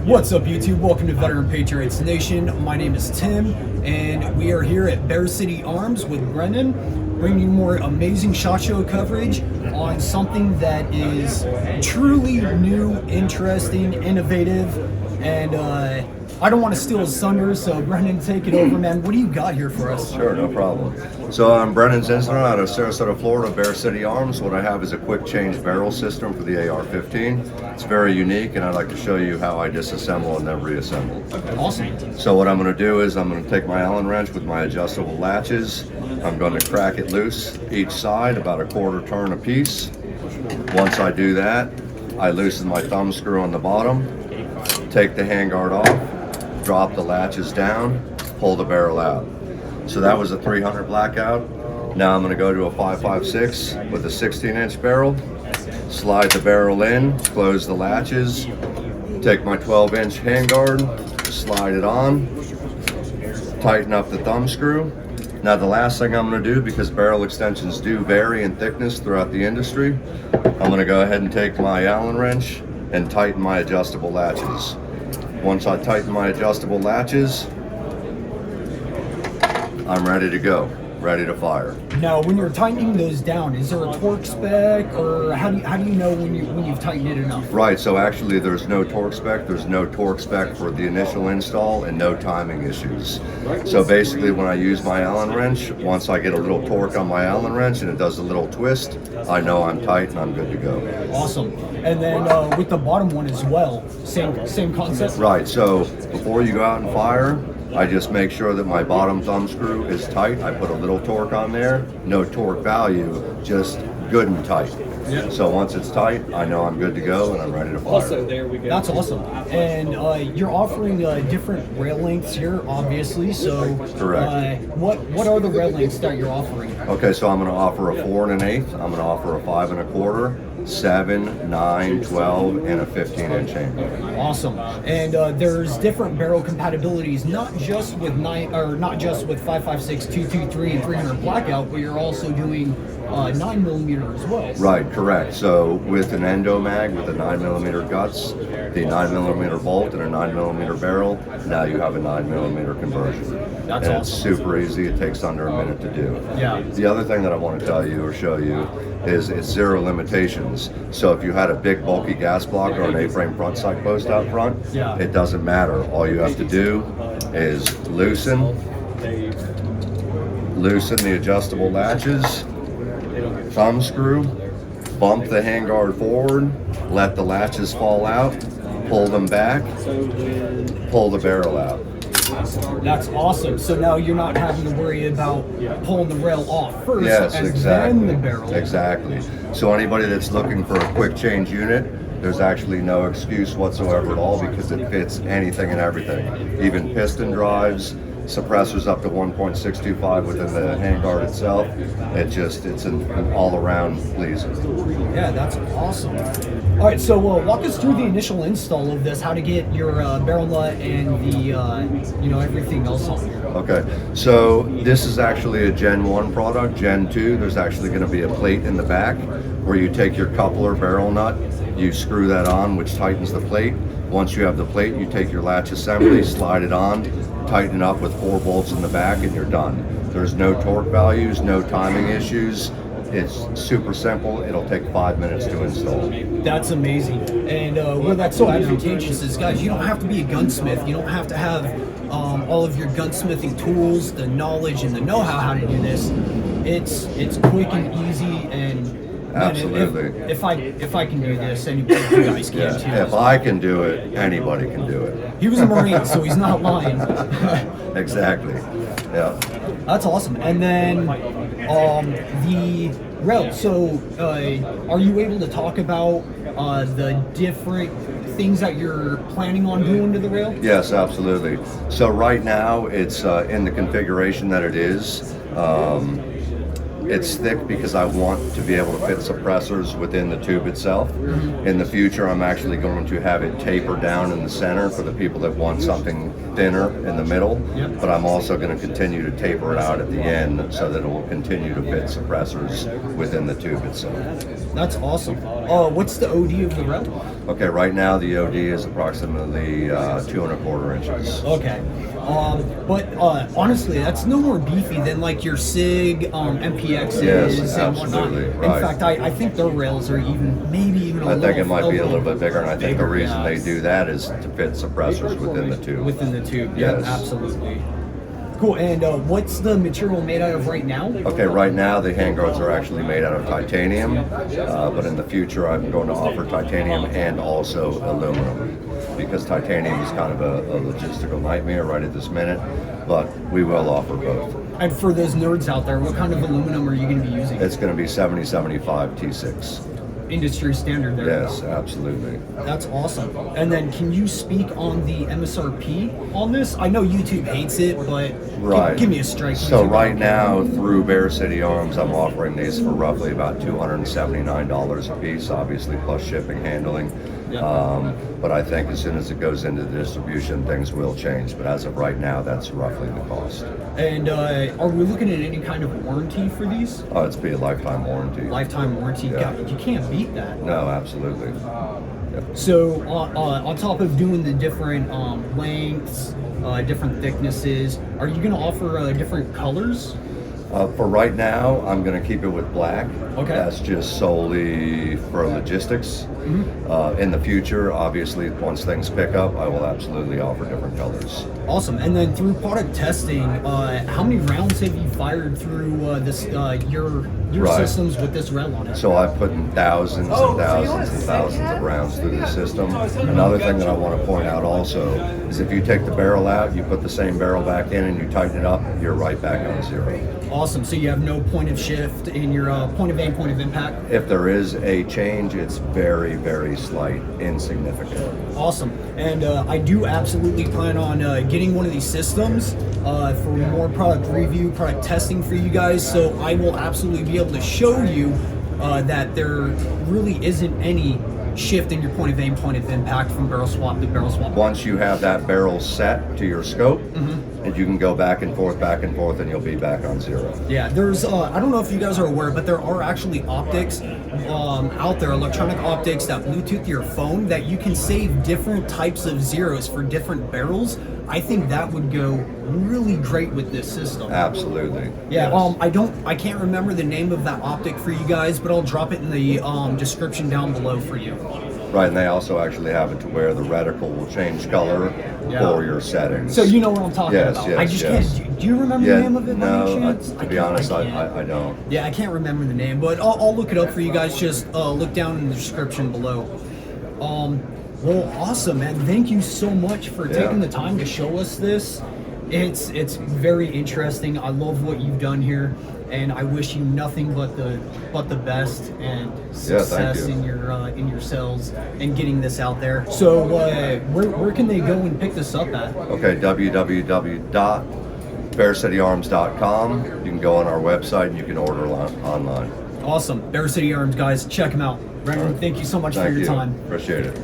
What's up, YouTube? Welcome to Veteran Patriots Nation. My name is Tim, and we are here at Bear City Arms with Brendon, bringing you more amazing SHOT Show coverage on something that is truly new, interesting, innovative, and I don't want to steal his thunder, so Brendon, take it over, man. What do you got here for us? Sure, no problem. So I'm Brendon Zinsner out of Sarasota, Florida, Bear City Arms. What I have is a quick change barrel system for the AR-15. It's very unique, and I'd like to show you how I disassemble and then reassemble. Awesome. So what I'm going to do is I'm going to take my Allen wrench with my adjustable latches. I'm going to crack it loose each side, about a quarter turn a piece. Once I do that, I loosen my thumb screw on the bottom, take the handguard off, drop the latches down, pull the barrel out. So that was a 300 blackout. Now I'm going to go to a 5.56 with a 16-inch barrel, slide the barrel in, close the latches, take my 12-inch handguard, slide it on, tighten up the thumb screw. Now the last thing I'm going to do, because barrel extensions do vary in thickness throughout the industry, I'm going to go ahead and take my Allen wrench and tighten my adjustable latches. Once I tighten my adjustable latches, I'm ready to go, ready to fire. Now, when you're tightening those down, is there a torque spec, or how do you know when you've tightened it enough? Right, so actually there's no torque spec. There's no torque spec for the initial install and no timing issues. So basically when I use my Allen wrench, once I get a little torque on my Allen wrench and it does a little twist, I know I'm tight and I'm good to go. Awesome. And then with the bottom one as well, same concept? Right, so before you go out and fire, I just make sure that my bottom thumb screw is tight. I put a little torque on there, no torque value, just good and tight. Yeah. So once it's tight, I know I'm good to go and I'm ready to fire. Also, there we go. That's awesome. And you're offering different rail lengths here, obviously. So correct. What are the rail lengths that you're offering? Okay, so I'm going to offer a 4 1/8. I'm going to offer a 5 1/4, 7, 9, 12, and a 15-inch handle. Awesome. And there's different barrel compatibilities, not just with 5.56, 223, and 300 blackout, but you're also doing 9mm as well. Right, correct. So with an endo mag with a 9mm guts, the 9mm bolt, and a 9mm barrel, now you have a 9mm conversion. That's and awesome. It's super easy. It takes under a minute to do. Yeah. The other thing that I want to tell you or show you is it's zero limitations. So if you had a big bulky gas block or an A-frame front sight post out front, yeah, it doesn't matter. All you have to do is loosen the adjustable latches, thumb screw, bump the handguard forward, let the latches fall out, pull them back, pull the barrel out. That's awesome. So now you're not having to worry about pulling the rail off first, yes, and exactly. then the barrel. Exactly. So anybody that's looking for a quick change unit, there's actually no excuse whatsoever at all because it fits anything and everything. Even piston drives, suppressors up to 1.625 within the handguard itself. It's an all-around pleaser. Yeah, that's awesome. All right, so walk us through the initial install of this, how to get your barrel nut and the everything else on here. Okay, so this is actually a Gen 1 product. Gen 2, there's actually going to be a plate in the back where you take your coupler barrel nut, you screw that on, which tightens the plate. Once you have the plate, you take your latch assembly, slide it on, tighten it up with 4 bolts in the back, and you're done. There's no torque values, no timing issues. It's super simple. It'll take 5 minutes to install. That's amazing. And where that's so advantageous is, guys, you don't have to be a gunsmith. You don't have to have all of your gunsmithing tools, the knowledge and the know-how how to do this. It's quick and easy, and absolutely. If I can do this, anybody you guys can too. If I can do it, anybody can do it. He was a Marine, so he's not lying. Exactly. Yeah. That's awesome. And then the rail. So are you able to talk about the different things that you're planning on doing to the rail? Yes, absolutely. So right now it's in the configuration that it is. It's thick because I want to be able to fit suppressors within the tube itself. In the future, I'm actually going to have it taper down in the center for the people that want something thinner in the middle. But I'm also going to continue to taper it out at the end so that it will continue to fit suppressors within the tube itself. That's awesome. What's the OD of the rail? Okay, right now the OD is approximately 2¼ inches. Okay. But honestly, that's no more beefy than like your Sig MPXs Yes, and whatnot. absolutely, right. In fact, I think their rails are maybe even a I little. think it might be a little bit bigger, and I think the bigger, reason yes. they do that is to fit suppressors within the tube. Within the tube, yeah, Yes. absolutely. Cool. And what's the material made out of right now? Okay, right now the handguards are actually made out of titanium, but in the future I'm going to offer titanium and also aluminum, because titanium is kind of a logistical nightmare right at this minute, but we will offer both. And for those nerds out there, what kind of aluminum are you going to be using? It's going to be 7075 T6. Industry standard there. Yes, absolutely. That's awesome. And then can you speak on the MSRP on this? I know YouTube hates it, but Right. give me a strike. So right now through Bear City Arms, I'm offering these for roughly about $279 a piece, obviously plus shipping, handling. Yep. But I think as soon as it goes into the distribution, things will change. But as of right now, that's roughly the cost. And are we looking at any kind of warranty for these? Oh, it's be a lifetime warranty. Lifetime warranty. Yeah. God, you can't beat that. No, absolutely. Yep. So on top of doing the different lengths, different thicknesses, are you going to offer different colors? For right now, I'm going to keep it with black. Okay. That's just solely for logistics. In the future, obviously, once things pick up, I will absolutely offer different colors. Awesome. And then through product testing, how many rounds have you fired through this your Right. systems with this rail on it? So I've put in thousands and thousands and thousands of rounds through the system. Another thing that I want to point out also is if you take the barrel out, you put the same barrel back in and you tighten it up, you're right back on zero. Awesome. So you have no point of shift in your point of aim, point of impact? If there is a change, it's very, very slight, insignificant. Awesome. And I do absolutely plan on getting one of these systems for more product review, product testing for you guys. So I will absolutely be able to show you that there really isn't any shift in your point of aim, point of impact from barrel swap to barrel swap. Once you have that barrel set to your scope, and you can go back and forth, and you'll be back on zero. Yeah, there's, I don't know if you guys are aware, but there are actually optics out there, electronic optics that Bluetooth your phone that you can save different types of zeros for different barrels. I think that would go really great with this system. Absolutely. Yeah, Yes. I can't remember the name of that optic for you guys, but I'll drop it in the description down below for you. Right, and they also actually have it to where the reticle will change color for your settings. So you know what I'm talking Yes, about. yes, I just yes. can't. Do you remember Yeah, the name of it? by any no, chance? to be honest, can't. I don't. Yeah, I can't remember the name, but I'll look it up for you guys. Just look down in the description below. Well, awesome, man. Thank you so much for taking the time to show us this. It's very interesting. I love what you've done here, and I wish you nothing but the best and success you. in your sales and getting this out there. So, where can they go and pick this up at? Okay, www.bearcityarms.com. You can go on our website and you can order online. Awesome, Bear City Arms, guys. Check them out. Brendon, thank you so much for Thank your you. time. Appreciate it.